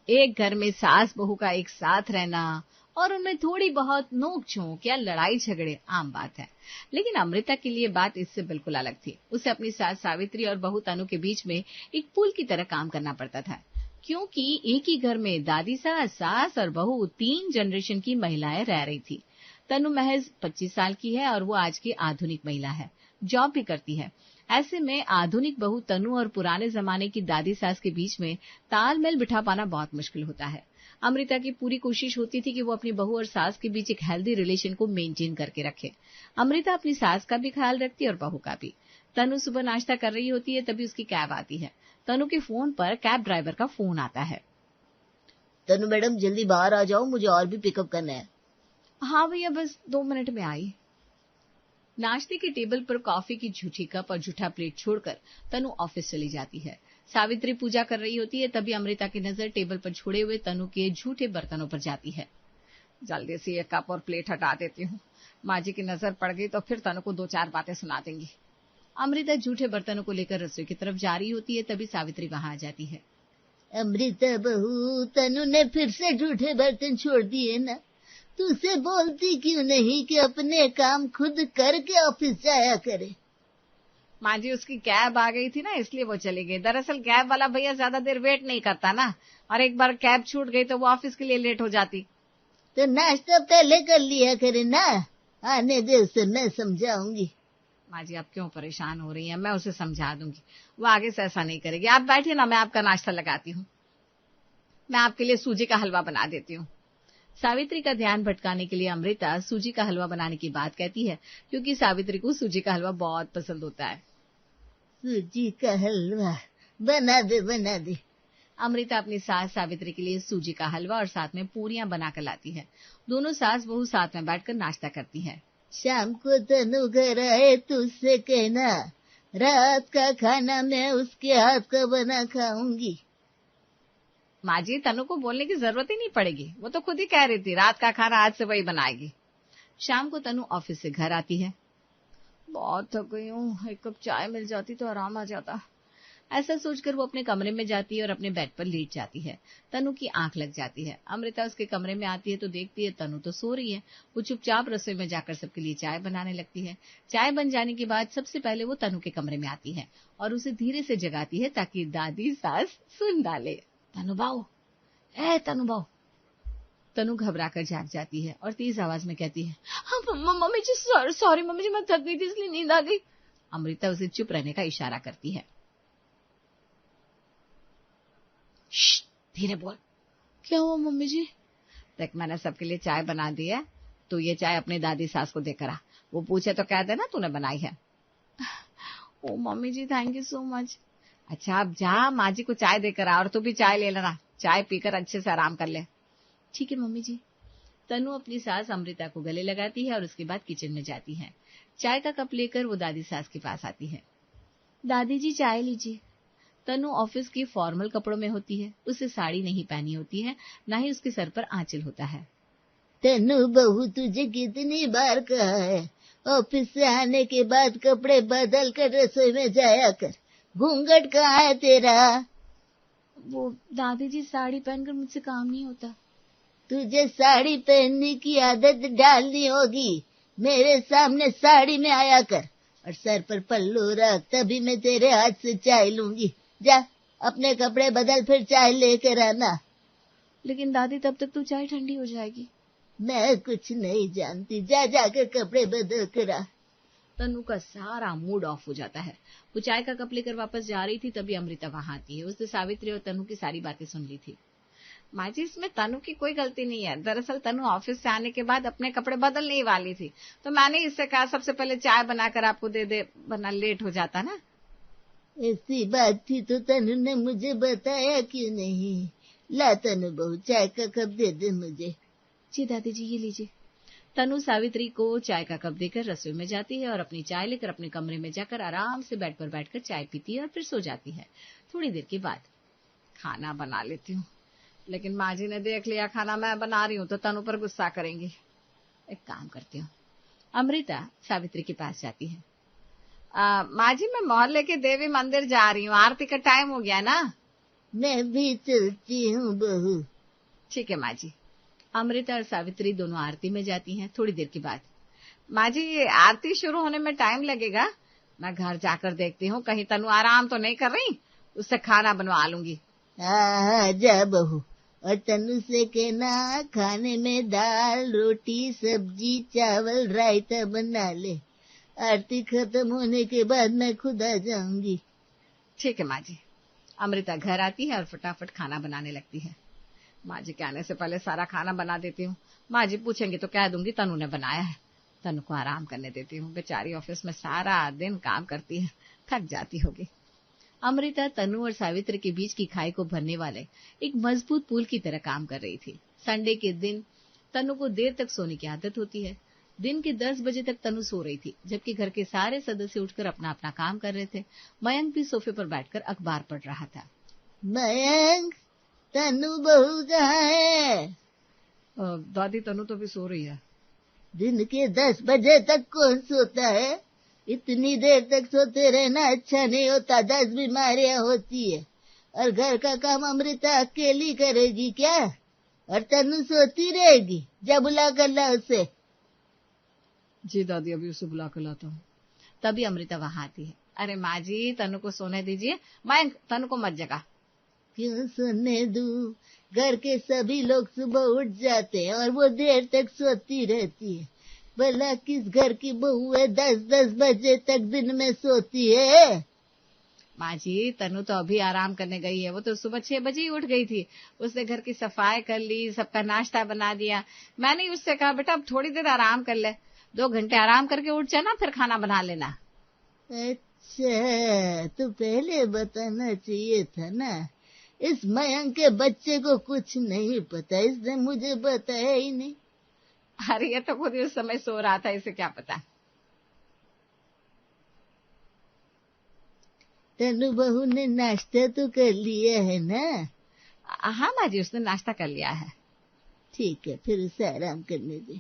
एक घर में सास बहू का एक साथ रहना और उनमें थोड़ी बहुत नोक-झोंक या लड़ाई झगड़े आम बात है। लेकिन अमृता के लिए बात इससे बिल्कुल अलग थी। उसे अपनी सास सावित्री और बहू तनु के बीच में एक पुल की तरह काम करना पड़ता था, क्योंकि एक ही घर में दादी सास, सास और बहू 3 जनरेशन की महिलाएं रह रही थी। तनु महज 25 साल की है और वो आज की आधुनिक महिला है, जॉब भी करती है। ऐसे में आधुनिक बहू तनु और पुराने जमाने की दादी सास के बीच में तालमेल बिठा पाना बहुत मुश्किल होता है। अमृता की पूरी कोशिश होती थी कि वो अपनी बहू और सास के बीच एक हेल्दी रिलेशन को मेंटेन करके रखे। अमृता अपनी सास का भी ख्याल रखती है और बहू का भी। तनु सुबह नाश्ता कर रही होती है, तभी उसकी कैब आती है। तनु के फोन पर कैब ड्राइवर का फोन आता है। तनु मैडम जल्दी बाहर आ जाओ, मुझे और भी पिकअप करना है। हाँ भैया, बस 2 मिनट में आई। नाश्ते के टेबल पर कॉफी की झूठी कप और झूठा प्लेट छोड़कर तनु ऑफिस चली जाती है। सावित्री पूजा कर रही होती है, तभी अमृता की नजर टेबल पर छोड़े हुए तनु के झूठे बर्तनों पर जाती है। जल्दी से ये कप और प्लेट हटा देती हूँ, माँ जी की नजर पड़ गई तो फिर तनु को 2-4 बातें सुना देंगी। अमृता झूठे बर्तनों को लेकर रसोई की तरफ जा रही होती है, तभी सावित्री वहां आ जाती है। अमृता बहू, तनु ने फिर से झूठे बर्तन छोड़ दिए ना। तू उसे बोलती क्यों नहीं कि अपने काम खुद करके ऑफिस जाया करे। माँ जी, उसकी कैब आ गई थी ना, इसलिए वो चली गई। दरअसल कैब वाला भैया ज्यादा देर वेट नहीं करता ना, और एक बार कैब छूट गई तो वो ऑफिस के लिए लेट हो जाती। तो नाश्ता पहले कर लिया करे ना, आने दे उसे, मैं समझाऊंगी। माँ जी, आप क्यों परेशान हो रही हैं? मैं उसे समझा दूंगी, वो आगे से ऐसा नहीं करेगी। आप बैठिए ना, मैं आपका नाश्ता लगाती हूँ। मैं आपके लिए सूजी का हलवा बना देती हूँ। सावित्री का ध्यान भटकाने के लिए अमृता सूजी का हलवा बनाने की बात कहती है, क्योंकि सावित्री को सूजी का हलवा बहुत पसंद होता है। सूजी का हलवा बना दे। अमृता अपनी सास सावित्री के लिए सूजी का हलवा और साथ में पूरियां बनाकर लाती है। दोनों सास बहू साथ में बैठकर नाश्ता करती है। शाम को तनु घर आए तो उससे कहना रात का खाना मैं उसके हाथ का बना खाऊंगी। माँ जी, तनु को बोलने की जरूरत ही नहीं पड़ेगी, वो तो खुद ही कह रही थी रात का खाना आज से वही बनाएगी। शाम को तनु ऑफिस से घर आती है। बहुत थक गई हूँ, एक कप चाय मिल जाती तो आराम आ जाता। ऐसा सोचकर वो अपने कमरे में जाती है और अपने बेड पर लेट जाती है। तनु की आंख लग जाती है। अमृता उसके कमरे में आती है तो देखती है तनु तो सो रही है। वो चुपचाप रसोई में जाकर सबके लिए चाय बनाने लगती है। चाय बन जाने के बाद सबसे पहले वो तनु के कमरे में आती है और उसे धीरे से जगाती है ताकि दादी सास सुन डाले। तनु बाऊ, ए तनु बाऊ। तनु घबराकर जाग जाती है और तेज आवाज में कहती है, मम्मी जी सॉरी मम्मी जी, मैं थक गई थी इसलिए नींद आ गई। अमृता उसे चुप रहने का इशारा करती है। धीरे बोल। क्या हुआ मम्मी जी? देख, मैंने सबके लिए चाय बना दी है, तो ये चाय अपनी दादी सास को देकर आ। वो पूछे तो कह देना तूने बनाई है। ओ mummy ji, thank you so much. अच्छा, अब जा माँ जी को चाय देकर आ और तू भी चाय ले लेना। चाय पीकर अच्छे से आराम कर ले। ठीक है मम्मी जी। तनु अपनी सास अमृता को गले लगाती है और उसके बाद किचन में जाती है। चाय का कप लेकर वो दादी सास के पास आती है। दादी जी, चाय लीजिए। तनु ऑफिस की फॉर्मल कपड़ों में होती है। उसे साड़ी नहीं पहनी होती है, न ही उसके सर पर आंचल होता है। तनु बहू, तुझे कितनी बार कहा है ऑफिस से आने के बाद कपड़े बदल कर रसोई में जाया कर। घूंघट कहाँ है तेरा? वो दादी जी, साड़ी पहनकर मुझसे काम नहीं होता। तुझे साड़ी पहनने की आदत डालनी होगी। मेरे सामने साड़ी में आया कर और सर पर पल्लू रख, तभी मैं तेरे हाथ से चाय लूंगी। जा अपने कपड़े बदल, फिर चाय लेकर आना। लेकिन दादी, तब तक तो चाय ठंडी हो जाएगी। मैं कुछ नहीं जानती, जा जाकर कपड़े बदल कर आ। तनु का सारा मूड ऑफ हो जाता है। वो चाय का कप लेकर वापस जा रही थी, तभी अमृता वहां आती है। उसने सावित्री और तनु की सारी बातें सुन ली थी। माँ जी, इसमें तनु की कोई गलती नहीं है। दरअसल तनु ऑफिस से आने के बाद अपने कपड़े बदलने ही वाली थी, तो मैंने इससे कहा सबसे पहले चाय बनाकर आपको दे दे, वरना लेट हो जाता ना। ऐसी बात थी तो तनु ने मुझे बताया क्यों नहीं? ला तनु बहू, चाय का कप दे दे मुझे। जी दादी जी, ये लीजिए। तनु सावित्री को चाय का कप देकर रसोई में जाती है और अपनी चाय लेकर अपने कमरे में जाकर आराम से बेड पर बैठकर चाय पीती है और फिर सो जाती है। थोड़ी देर के बाद, खाना बना लेती हूँ, लेकिन माँ जी ने देख लिया खाना मैं बना रही हूँ तो तनु पर गुस्सा करेंगी। एक काम करती हूँ। अमृता सावित्री के पास जाती है। माँ जी, मैं मोहल्ले के देवी मंदिर जा रही हूँ, आरती का टाइम हो गया ना। मैं भी चलती हूँ बहू। ठीक है माँ जी। अमृता और सावित्री दोनों आरती में जाती हैं। थोड़ी देर के बाद, माँ जी आरती शुरू होने में टाइम लगेगा, मैं घर जाकर देखती हूँ कहीं तनु आराम तो नहीं कर रही, उससे खाना बनवा लूंगी। हाँ जा बहू, और तनु से कहना खाने में दाल रोटी सब्जी चावल रायता बना ले। आरती खत्म होने के बाद मैं खुद आ जाऊंगी। ठीक है माँ जी। अमृता घर आती है और फटाफट खाना बनाने लगती है। माँ जी के आने से पहले सारा खाना बना देती हूँ। माँ जी पूछेंगे तो कह दूंगी तनु ने बनाया है। तनु को आराम करने देती हूँ, बेचारी ऑफिस में सारा दिन काम करती है, थक जाती होगी। अमृता तनु और सावित्री के बीच की खाई को भरने वाले एक मजबूत पुल की तरह काम कर रही थी। संडे के दिन तनु को देर तक सोने की आदत होती है। दिन के 10 बजे तक तनु सो रही थी, जबकि घर के सारे सदस्य उठकर अपना अपना काम कर रहे थे। मयंक भी सोफे पर बैठकर अखबार पढ़ रहा था। मयंक, तनु बहू कहाँ है? दादी तनु तो भी सो रही है। दिन के 10 बजे तक कौन सोता है? इतनी देर तक सोते रहना अच्छा नहीं होता, 10 बीमारियां होती है। और घर का काम अमृता अकेली करेगी क्या? और तनु सोती रहेगी? जा बुला कर ला उसे। जी दादी, अभी उसे बुला कर लाता हूँ। तभी अमृता वहां आती है। अरे माँ जी, तनु को सोने दीजिए। मयंक, तनु को मत जगा। क्यों सोने दूं? घर के सभी लोग सुबह उठ जाते हैं और वो देर तक सोती रहती है। भला किस घर की बहू है 10-10 बजे तक दिन में सोती है? माँ जी, तनु तो अभी आराम करने गई है। वो तो सुबह 6 बजे ही उठ गई थी। उसने घर की सफाई कर ली, सबका नाश्ता बना दिया। मैंने उससे कहा बेटा अब थोड़ी देर आराम कर ले, 2 घंटे आराम करके उठ जाना, फिर खाना बना लेना। अच्छा, तो पहले बताना चाहिए था ना। इस मयंक के बच्चे को कुछ नहीं पता, इसने मुझे बताया ही नहीं। अरे ये तो खुद उस समय सो रहा था, इसे क्या पता। तनु बहू ने नाश्ता तो कर लिया है ना? हाँ माँ जी, उसने नाश्ता कर लिया है। ठीक है, फिर उसे आराम करने दे।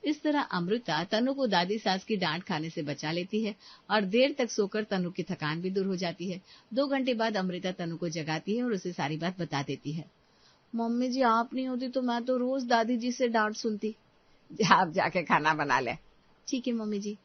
इस तरह अमृता तनु को दादी सास की डांट खाने से बचा लेती है और देर तक सोकर तनु की थकान भी दूर हो जाती है। 2 घंटे बाद अमृता तनु को जगाती है और उसे सारी बात बता देती है। मम्मी जी, आप नहीं होती तो मैं तो रोज दादी जी से डांट सुनती। आप जाके खाना बना ले। ठीक है मम्मी जी।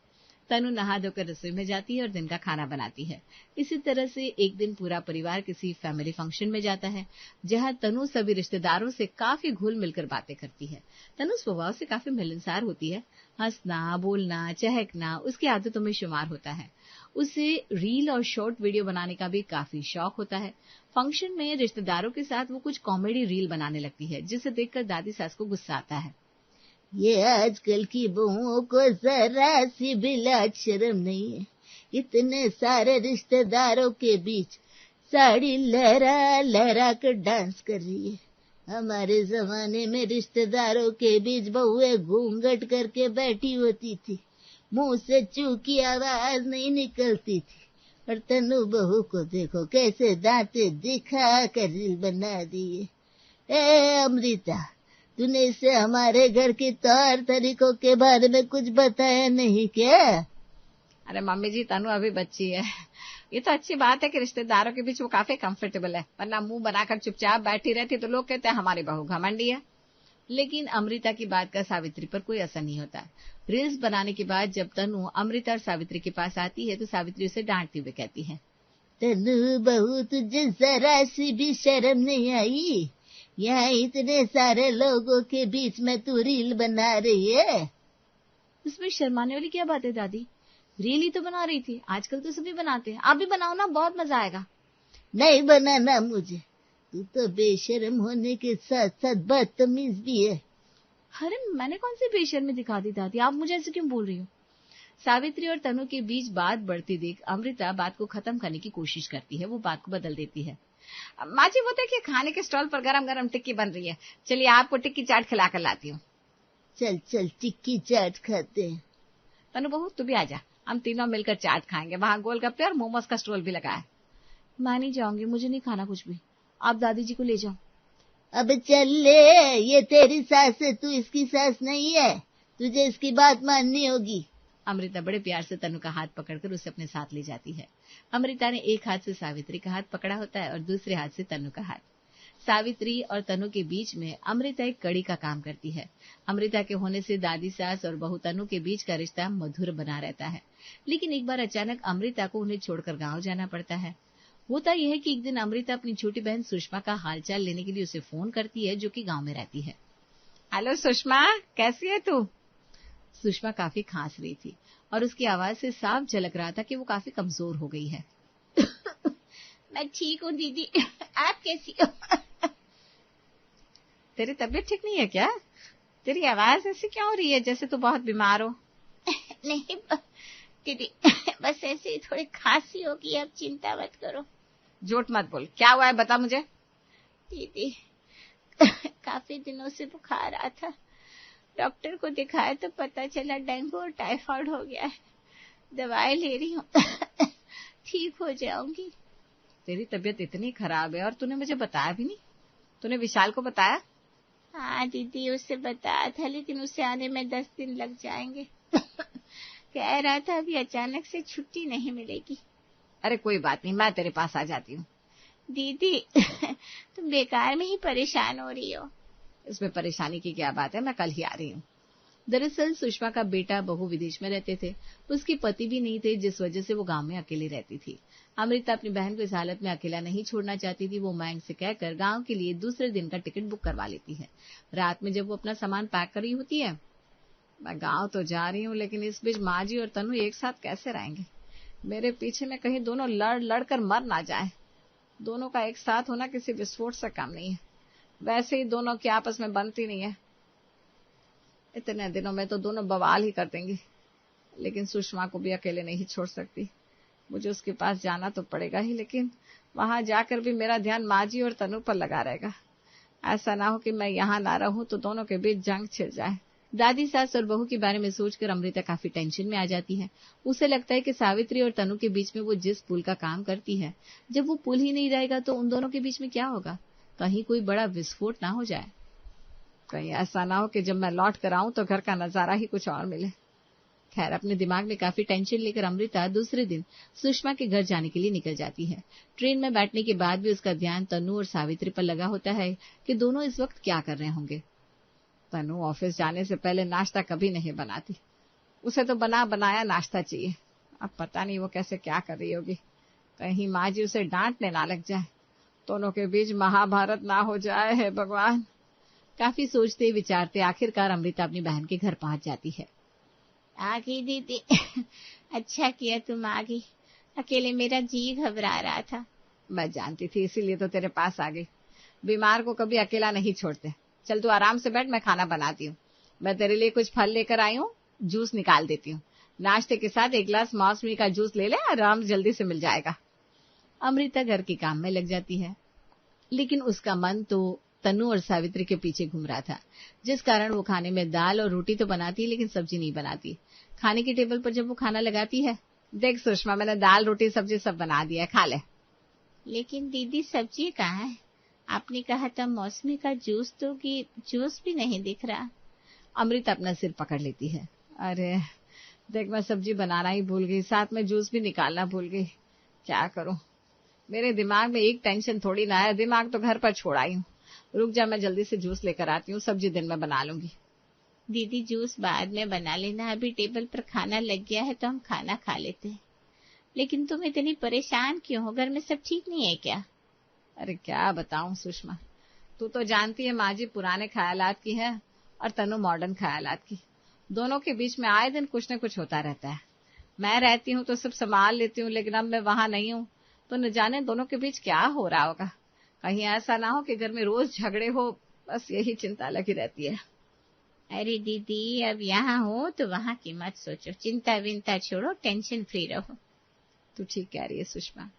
तनु नहा धोकर रसोई में जाती है और दिन का खाना बनाती है। इसी तरह से एक दिन पूरा परिवार किसी फैमिली फंक्शन में जाता है, जहां तनु सभी रिश्तेदारों से काफी घुल मिलकर बातें करती है। तनु स्वभाव से काफी मिलनसार होती है। हंसना, बोलना, चहकना उसकी आदतों में शुमार होता है। उसे रील और शॉर्ट वीडियो बनाने का भी काफी शौक होता है। फंक्शन में रिश्तेदारों के साथ वो कुछ कॉमेडी रील बनाने लगती है, जिसे देखकर दादी सास को गुस्सा आता है। ये आजकल की बहुओं को जरा सी भी लाज शर्म नहीं है। इतने सारे रिश्तेदारों के बीच साड़ी लहरा लहरा कर डांस कर रही है। हमारे जमाने में रिश्तेदारों के बीच बहुएं घूंघट करके बैठी होती थी, मुंह से चू की आवाज नहीं निकलती थी। और तनु बहू को देखो कैसे दांते दिखा कर रील बना दिए। ए अमृता, तूने इसे हमारे घर की तौर तरीकों के बारे में कुछ बताया नहीं क्या? अरे मम्मी जी, तनु अभी बच्ची है। ये तो अच्छी बात है कि रिश्तेदारों के बीच वो काफी कंफर्टेबल है, वरना मुंह बनाकर चुपचाप बैठी रहती तो लोग कहते हैं हमारी बहू घमंडी है। लेकिन अमृता की बात का सावित्री पर कोई असर नहीं होता। रील्स बनाने के बाद जब तनु अमृता और सावित्री के पास आती है तो सावित्री उसे डांटते हुए कहती है, तनु बहू, तुझे जरा सी भी शर्म नहीं आई? यहाँ इतने सारे लोगों के बीच में तू रील बना रही है। इसमें शर्माने वाली क्या बात है दादी, रील ही तो बना रही थी। आजकल तो सभी बनाते हैं, आप भी बनाओ ना, बहुत मजा आएगा। नहीं बनाना मुझे, तू तो बेशर्म होने के साथ साथ बदतमीज भी है। अरे मैंने कौन सी बेशर्मी दिखा दी दादी, आप मुझे ऐसे क्यों बोल रही हो। सावित्री और तनु के बीच बात बढ़ती देख अमृता बात को खत्म करने की कोशिश करती है। वो बात को बदल देती है। माँ जी, वो देखिए खाने के स्टॉल पर गरम गरम टिक्की बन रही है, चलिए आपको टिक्की चाट खिला कर लाती हूँ। चल चल टिक्की चाट खाते हैं। तनु बहू तू भी आजा, हम तीनों मिलकर चाट खाएंगे। वहाँ गोलगप्पे और मोमोज का स्टॉल भी लगा है। मैं नहीं जाऊंगी, मुझे नहीं खाना कुछ भी, आप दादी जी को ले जाओ। अब चल ले, ये तेरी सास है, तू इसकी सास नहीं है, तुझे इसकी बात माननी होगी। अमृता बड़े प्यार से तनु का हाथ पकड़कर उसे अपने साथ ले जाती है। अमृता ने एक हाथ से सावित्री का हाथ पकड़ा होता है और दूसरे हाथ से तनु का हाथ। सावित्री और तनु के बीच में अमृता एक कड़ी का काम करती है। अमृता के होने से दादी सास और बहू तनु के बीच का रिश्ता मधुर बना रहता है। लेकिन एक बार अचानक अमृता को उन्हें छोड़कर गांव जाना पड़ता है। होता यह है कि एक दिन अमृता अपनी छोटी बहन सुषमा का हालचाल लेने के लिए उसे फोन करती है, जो कि गांव में रहती है। हेलो सुषमा, कैसी है तू? सुषमा काफी खांस रही थी और उसकी आवाज से साफ झलक रहा था कि वो काफी कमजोर हो गई है। मैं ठीक हूँ दीदी, आप कैसी हो? तेरी तबीयत ठीक नहीं है क्या? तेरी आवाज ऐसी क्यों हो रही है, जैसे तू बहुत बीमार हो? नहीं दीदी, बस ऐसे ही थोड़ी खांसी होगी, अब चिंता मत करो। झूठ मत बोल, क्या हुआ है बता मुझे। दीदी, काफी दिनों से बुखार आ था, डॉक्टर को दिखाया तो पता चला डेंगू और टाइफाइड हो गया है। दवाई ले रही हूँ, ठीक हो जाऊंगी। तेरी तबीयत इतनी खराब है और तूने मुझे बताया भी नहीं। तूने विशाल को बताया? हाँ दीदी, उससे बताया था, लेकिन उसे आने में 10 दिन लग जाएंगे। कह रहा था अभी अचानक से छुट्टी नहीं मिलेगी। अरे कोई बात नहीं, मैं तेरे पास आ जाती हूँ। दीदी, तुम बेकार में ही परेशान हो रही हो। इसमें परेशानी की क्या बात है, मैं कल ही आ रही हूँ। दरअसल सुषमा का बेटा बहू विदेश में रहते थे, उसके पति भी नहीं थे, जिस वजह से वो गांव में अकेली रहती थी। अमृता अपनी बहन को इस हालत में अकेला नहीं छोड़ना चाहती थी। वो मयंक से कहकर गांव के लिए दूसरे दिन का टिकट बुक करवा लेती है। रात में जब वो अपना सामान पैक कर रही होती है, मैं गांव तो जा रही हूँ, लेकिन इस बीच माँ जी और तनु एक साथ कैसे रहेंगे? मेरे पीछे में कहीं दोनों लड़ कर मर ना जाए। दोनों का एक साथ होना किसी विस्फोट से कम नहीं है। वैसे ही दोनों की आपस में बनती नहीं है। इतने दिनों में तो दोनों बवाल ही कर देंगी, लेकिन सुषमा को भी अकेले नहीं छोड़ सकती। मुझे उसके पास जाना तो पड़ेगा ही, लेकिन वहां जाकर भी मेरा ध्यान माँ जी और तनु पर लगा रहेगा। ऐसा ना हो कि मैं यहाँ ना रहूं तो दोनों के बीच जंग छिड़ जाए। दादी सास और बहू के बारे में सोचकर अमृता काफी टेंशन में आ जाती है। उसे लगता है कि सावित्री और तनु के बीच में वो जिस पुल का काम करती है, जब वो पुल ही नहीं रहेगा तो उन दोनों के बीच में क्या होगा? कहीं कोई बड़ा विस्फोट ना हो जाए। कहीं ऐसा ना हो कि जब मैं लौट कर आऊं तो घर का नजारा ही कुछ और मिले। खैर, अपने दिमाग में काफी टेंशन लेकर अमृता दूसरे दिन सुषमा के घर जाने के लिए निकल जाती है। ट्रेन में बैठने के बाद भी उसका ध्यान तनु और सावित्री पर लगा होता है कि दोनों इस वक्त क्या कर रहे होंगे। तनु ऑफिस जाने से पहले नाश्ता कभी नहीं बनाती। उसे तो बना बनाया नाश्ता चाहिए। अब पता नहीं वो कैसे क्या कर रही होगी। कहीं माँ जी उसे डांटने ना लग जाए, दोनों के बीच महाभारत ना हो जाए। है भगवान। काफी सोचते विचारते आखिरकार अमृता अपनी बहन के घर पहुंच जाती है। आ गई दीदी, अच्छा किया तुम आ गई, अकेले मेरा जी घबरा रहा था। मैं जानती थी, इसीलिए तो तेरे पास आ गई। बीमार को कभी अकेला नहीं छोड़ते। चल तू आराम से बैठ, मैं खाना बनाती हूँ। मैं तेरे लिए कुछ फल लेकर आई हूँ, जूस निकाल देती हूँ। नाश्ते के साथ एक गिलास मौसमी का जूस ले ले, आराम जल्दी से मिल जाएगा। अमृता घर के काम में लग जाती है, लेकिन उसका मन तो तनु और सावित्री के पीछे घूम रहा था, जिस कारण वो खाने में दाल और रोटी तो बनाती है, लेकिन सब्जी नहीं बनाती। खाने की टेबल पर जब वो खाना लगाती है, देख सुषमा, मैंने दाल रोटी सब्जी सब बना दिया, खा ले। लेकिन दीदी सब्जी कहाँ है? आपने कहा था मौसमी का जूस, तो कि जूस भी नहीं दिख रहा। अमृता अपना सिर पकड़ लेती है। अरे देख, मैं सब्जी बनाना ही भूल गई, साथ में जूस भी निकालना भूल गई। क्या करूं? मेरे दिमाग में एक टेंशन थोड़ी ना है, दिमाग तो घर पर छोड़ आई हूँ। रुक जा, मैं जल्दी से जूस लेकर आती हूँ, सब्जी दिन में बना लूंगी। दीदी जूस बाद में बना लेना, अभी टेबल पर खाना लग गया है तो हम खाना खा लेते हैं। लेकिन तुम इतनी परेशान क्यों हो? घर में सब ठीक नहीं है क्या? अरे क्या बताऊं सुषमा, तू तो जानती है माँ जी पुराने ख्यालात की है और तनु मॉडर्न ख्यालात की। दोनों के बीच में आए दिन कुछ न कुछ होता रहता है। मैं रहती हूँ तो सब संभाल लेती हूँ, लेकिन अब मैं वहां नहीं हूँ तो न जाने दोनों के बीच क्या हो रहा होगा। कहीं ऐसा ना हो कि घर में रोज झगड़े हो, बस यही चिंता लगी रहती है। अरे दीदी, अब यहाँ हो तो वहाँ की मत सोचो, चिंता विंता छोड़ो, टेंशन फ्री रहो। तू ठीक कह रही है सुषमा।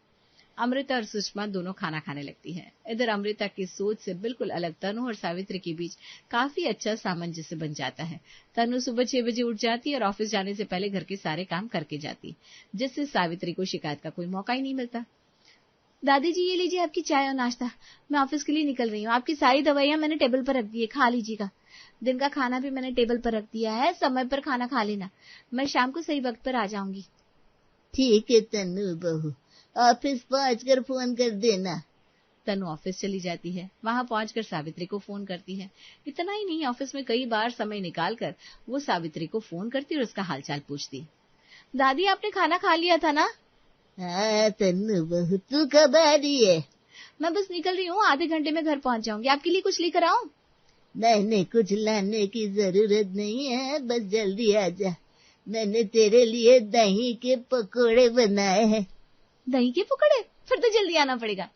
अमृता और सुषमा दोनों खाना खाने लगती है। इधर अमृता की सोच से बिल्कुल अलग तनु और सावित्री के बीच काफी अच्छा सामंजस्य बन जाता है। तनु सुबह 6 बजे उठ जाती है और ऑफिस जाने से पहले घर के सारे काम करके जाती, जिससे सावित्री को शिकायत का कोई मौका ही नहीं मिलता। दादी जी, ये लीजिए आपकी चाय और नाश्ता, मैं ऑफिस के लिए निकल रही हूँ। आपकी सारी दवाइयां मैंने टेबल पर रख दी है, खा लीजिएगा। दिन का खाना भी मैंने टेबल पर रख दिया है, समय पर खाना खा लेना। मैं शाम को सही वक्त पर आ जाऊंगी। ठीक है तन्नू बहू, ऑफिस पहुंचकर फोन कर देना। तनु ऑफिस चली जाती है। वहां पहुंचकर सावित्री को फोन करती है। इतना ही नहीं, ऑफिस में कई बार समय निकालकर वो सावित्री को फोन करती और उसका हालचाल पूछती। दादी, आपने खाना खा लिया था ना? हाँ तन्नू बहू, तू कब आ रही है? मैं बस निकल रही हूँ, आधे घंटे में घर पहुंच जाऊंगी। आपके लिए कुछ लेकर आऊं? नहीं, कुछ लाने की जरूरत नहीं है, बस जल्दी आ जा। मैंने तेरे लिए दही के पकोड़े बनाए हैं। दही के पकोड़े? फिर तो जल्दी आना पड़ेगा।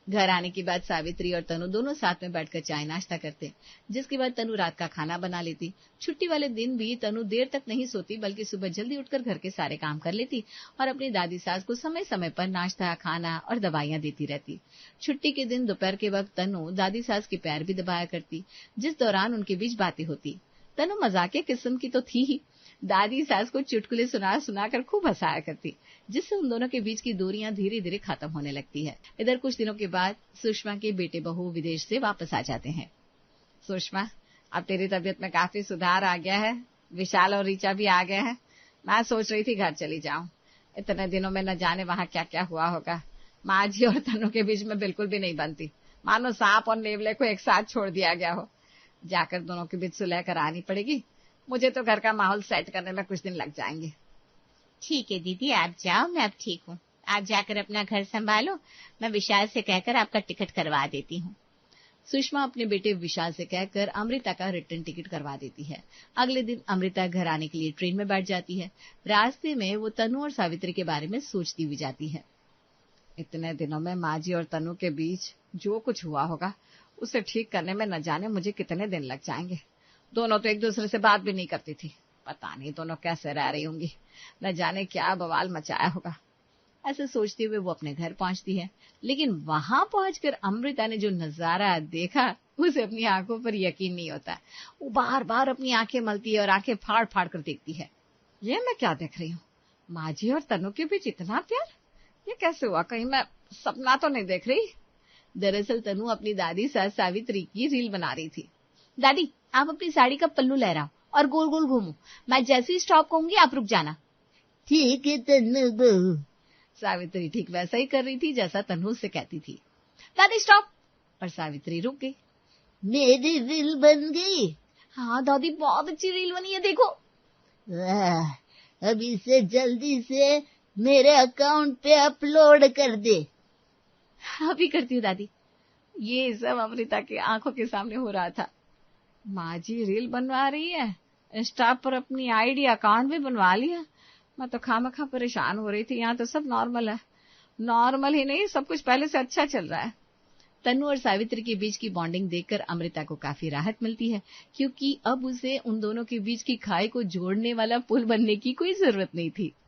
घर आने के बाद सावित्री और तनु दोनों साथ में बैठकर चाय नाश्ता करते, जिसके बाद तनु रात का खाना बना लेती। छुट्टी वाले दिन भी तनु देर तक नहीं सोती, बल्कि सुबह जल्दी उठकर घर के सारे काम कर लेती और अपनी दादी सास को समय समय पर नाश्ता, खाना और दवाइयां देती रहती। छुट्टी के दिन दोपहर के वक्त तनु दादी सास के पैर भी दबाया करती, जिस दौरान उनके बीच बातें होती। तनु मजाकिया किस्म की तो थी ही, दादी सास को चुटकुले सुना सुनाकर खूब हंसाया करती, जिससे उन दोनों के बीच की दूरियां धीरे धीरे खत्म होने लगती है। इधर कुछ दिनों के बाद सुषमा के बेटे बहू विदेश से वापस आ जाते हैं। सुषमा, अब तेरी तबीयत में काफी सुधार आ गया है। विशाल और ऋचा भी आ गए हैं। मैं सोच रही थी घर चली जाऊं। इतने दिनों में न जाने वहां क्या क्या हुआ होगा। माँ जी और तनु के बीच में बिल्कुल भी नहीं बनती, मानो सांप और नेवले को एक साथ छोड़ दिया गया हो। जाकर दोनों के बीच सुलह कर आनी पड़ेगी। मुझे तो घर का माहौल सेट करने में कुछ दिन लग जाएंगे। ठीक है दीदी, आप जाओ, मैं अब ठीक हूँ। आप जाकर अपना घर संभालो, मैं विशाल से कहकर आपका टिकट करवा देती हूँ। सुषमा अपने बेटे विशाल से कहकर अमृता का रिटर्न टिकट करवा देती है। अगले दिन अमृता घर आने के लिए ट्रेन में बैठ जाती है। रास्ते में वो तनु और सावित्री के बारे में सोचती हुई जाती है। इतने दिनों में माँ जी और तनु के बीच जो कुछ हुआ होगा, उसे ठीक करने में न जाने मुझे कितने दिन लग जाएंगे। दोनों तो एक दूसरे से बात भी नहीं करती थी। पता नहीं दोनों कैसे रह रही होंगी, न जाने क्या बवाल मचाया होगा। ऐसे सोचते हुए वो अपने घर पहुंचती है, लेकिन वहां पहुंचकर अमृता ने जो नजारा देखा, उसे अपनी आंखों पर यकीन नहीं होता। वो बार बार अपनी आंखें मलती है और आंखें फाड़ फाड़ कर देखती है। ये मैं क्या देख रही हूँ? माँ जी और तनु के बीच इतना प्यार? ये कैसे हुआ? कहीं मैं सपना तो नहीं देख रही? दरअसल तनु अपनी दादी सास सावित्री की रील बना रही थी। दादी, आप अपनी साड़ी का पल्लू लहराओ और गोल गोल घूमो। मैं जैसे ही स्टॉप कहूंगी आप रुक जाना। ठीक है तन्नू बहू। सावित्री ठीक वैसा ही कर रही थी जैसा तनु उससे कहती थी। दादी स्टॉप! और सावित्री रुक गई। मेरी रील बन गई? हाँ दादी, बहुत अच्छी रील बनी है, देखो। वाह, अब इसे जल्दी से मेरे अकाउंट पे अपलोड कर दे। अभी करती हूँ दादी। ये सब अमृता की आंखों के सामने हो रहा था। माँ जी रील बनवा रही है, इंस्टा पर अपनी आईडी अकाउंट भी बनवा लिया। मैं तो खामखा परेशान हो रही थी। यहाँ तो सब नॉर्मल है। नॉर्मल ही नहीं, सब कुछ पहले से अच्छा चल रहा है। तनु और सावित्री के बीच की बॉन्डिंग देखकर अमृता को काफी राहत मिलती है, क्योंकि अब उसे उन दोनों के बीच की खाई को जोड़ने वाला पुल बनने की कोई जरूरत नहीं थी।